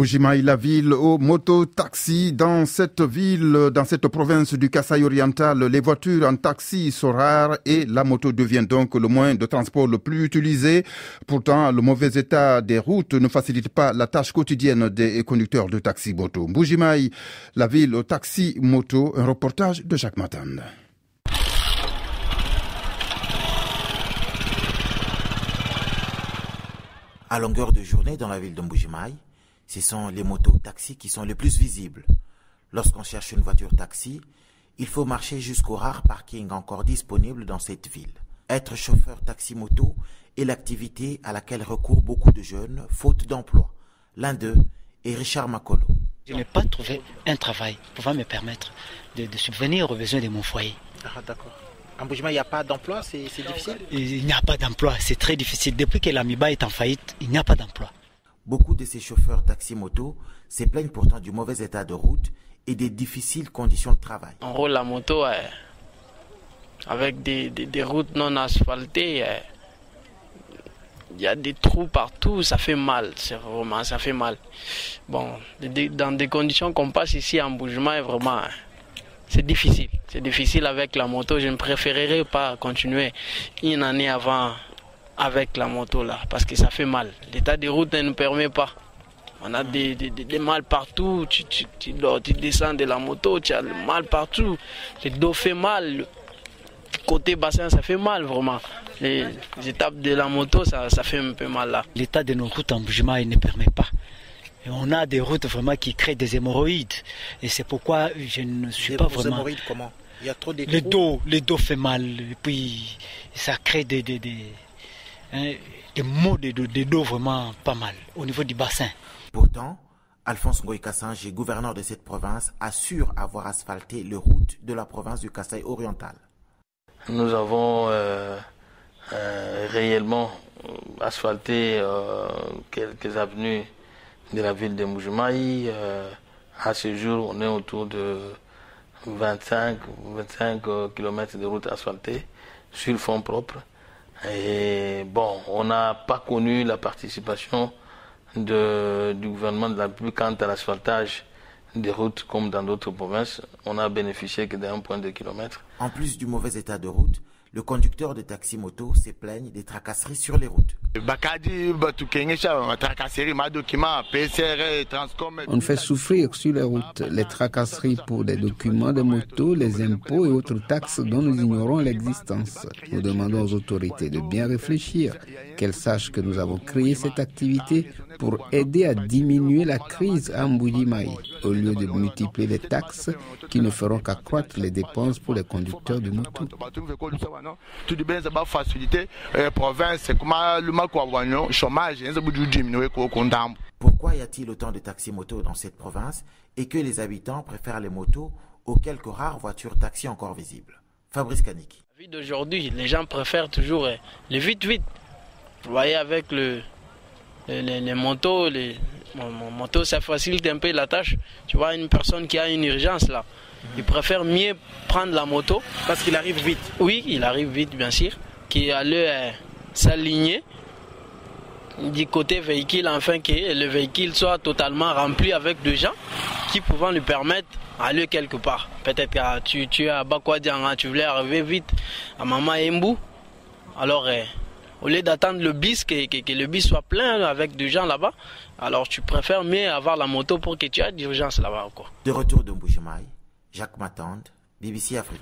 Mbuji-Mayi, la ville aux moto-taxis. Dans cette ville, dans cette province du Kasaï oriental, les voitures en taxi sont rares et la moto devient donc le moyen de transport le plus utilisé. Pourtant, le mauvais état des routes ne facilite pas la tâche quotidienne des conducteurs de taxi-moto. Mbuji-Mayi, la ville aux taxis-moto, un reportage de Jacques Matande. À longueur de journée dans la ville de Mbuji-Mayi, ce sont les motos-taxis qui sont les plus visibles. Lorsqu'on cherche une voiture taxi, il faut marcher jusqu'aux rares parkings encore disponibles dans cette ville. Être chauffeur taxi-moto est l'activité à laquelle recourent beaucoup de jeunes, faute d'emploi. L'un d'eux est Richard Makolo. Je n'ai pas trouvé un travail pouvant me permettre de subvenir aux besoins de mon foyer. Ah, d'accord. En Mbuji-Mayi, il n'y a pas d'emploi, c'est difficile? Il n'y a pas d'emploi, c'est très difficile. Depuis que l'Amiba est en faillite, il n'y a pas d'emploi. Beaucoup de ces chauffeurs taxi-moto se plaignent pourtant du mauvais état de route et des difficiles conditions de travail. On roule la moto avec des routes non asphaltées. Il y a des trous partout, ça fait mal, ça fait mal. Bon, dans des conditions qu'on passe ici en Mbuji-Mayi, vraiment, c'est difficile. C'est difficile avec la moto. Je ne préférerais pas continuer une année avant avec la moto là, parce que ça fait mal. L'état des routes ne nous permet pas. On a des mal partout. Tu descends de la moto, tu as le mal partout. Le dos fait mal. Le côté bassin, ça fait mal vraiment. Les étapes de la moto, ça fait un peu mal là. L'état de nos routes en Mbuji-Mayi ne permet pas. Et on a des routes vraiment qui créent des hémorroïdes. Et c'est pourquoi je ne suis pas vraiment... Des hémorroïdes comment? Il y a trop de le dos fait mal. Et puis ça crée des maux de dos vraiment pas mal au niveau du bassin. Pourtant, Alphonse Ngoï Kassange, gouverneur de cette province, assure avoir asphalté les routes de la province du Kasaï oriental. Nous avons réellement asphalté quelques avenues de la ville de Mbuji-Mayi. À ce jour, on est autour de 25 km de route asphaltée sur fonds propres. Et bon, on n'a pas connu la participation du gouvernement de la République quant à l'asphaltage des routes comme dans d'autres provinces. On a bénéficié que d'1,2 km. En plus du mauvais état de route, le conducteur de taxi-moto se plaigne des tracasseries sur les routes. On fait souffrir sur les routes les tracasseries pour des documents de moto, les impôts et autres taxes dont nous ignorons l'existence. Nous demandons aux autorités de bien réfléchir, qu'elles sachent que nous avons créé cette activité pour aider à diminuer la crise à Mbuji-Mayi, au lieu de multiplier les taxes qui ne feront qu'accroître les dépenses pour les conducteurs de moto. Pourquoi y a-t-il autant de taxis-motos dans cette province et que les habitants préfèrent les motos aux quelques rares voitures taxis encore visibles? Fabrice Kaniki. La vie d'aujourd'hui, les gens préfèrent toujours les vite. Vous voyez, avec les motos, motos, ça facilite un peu la tâche. Tu vois, une personne qui a une urgence là, il préfère mieux prendre la moto. Parce qu'il arrive vite. Oui, il arrive vite, bien sûr. Qui allait s'aligner du côté véhicule, afin que le véhicule soit totalement rempli avec des gens qui pouvant lui permettre d'aller quelque part. Peut-être que tu es à Bakwadianga, tu voulais arriver vite à Mama Embu. Alors, au lieu d'attendre le bus, que le bus soit plein avec des gens là-bas, alors tu préfères mieux avoir la moto pour que tu aies d'urgence là-bas. De retour de Mbuji-Mayi, Jacques Matande, BBC Afrique.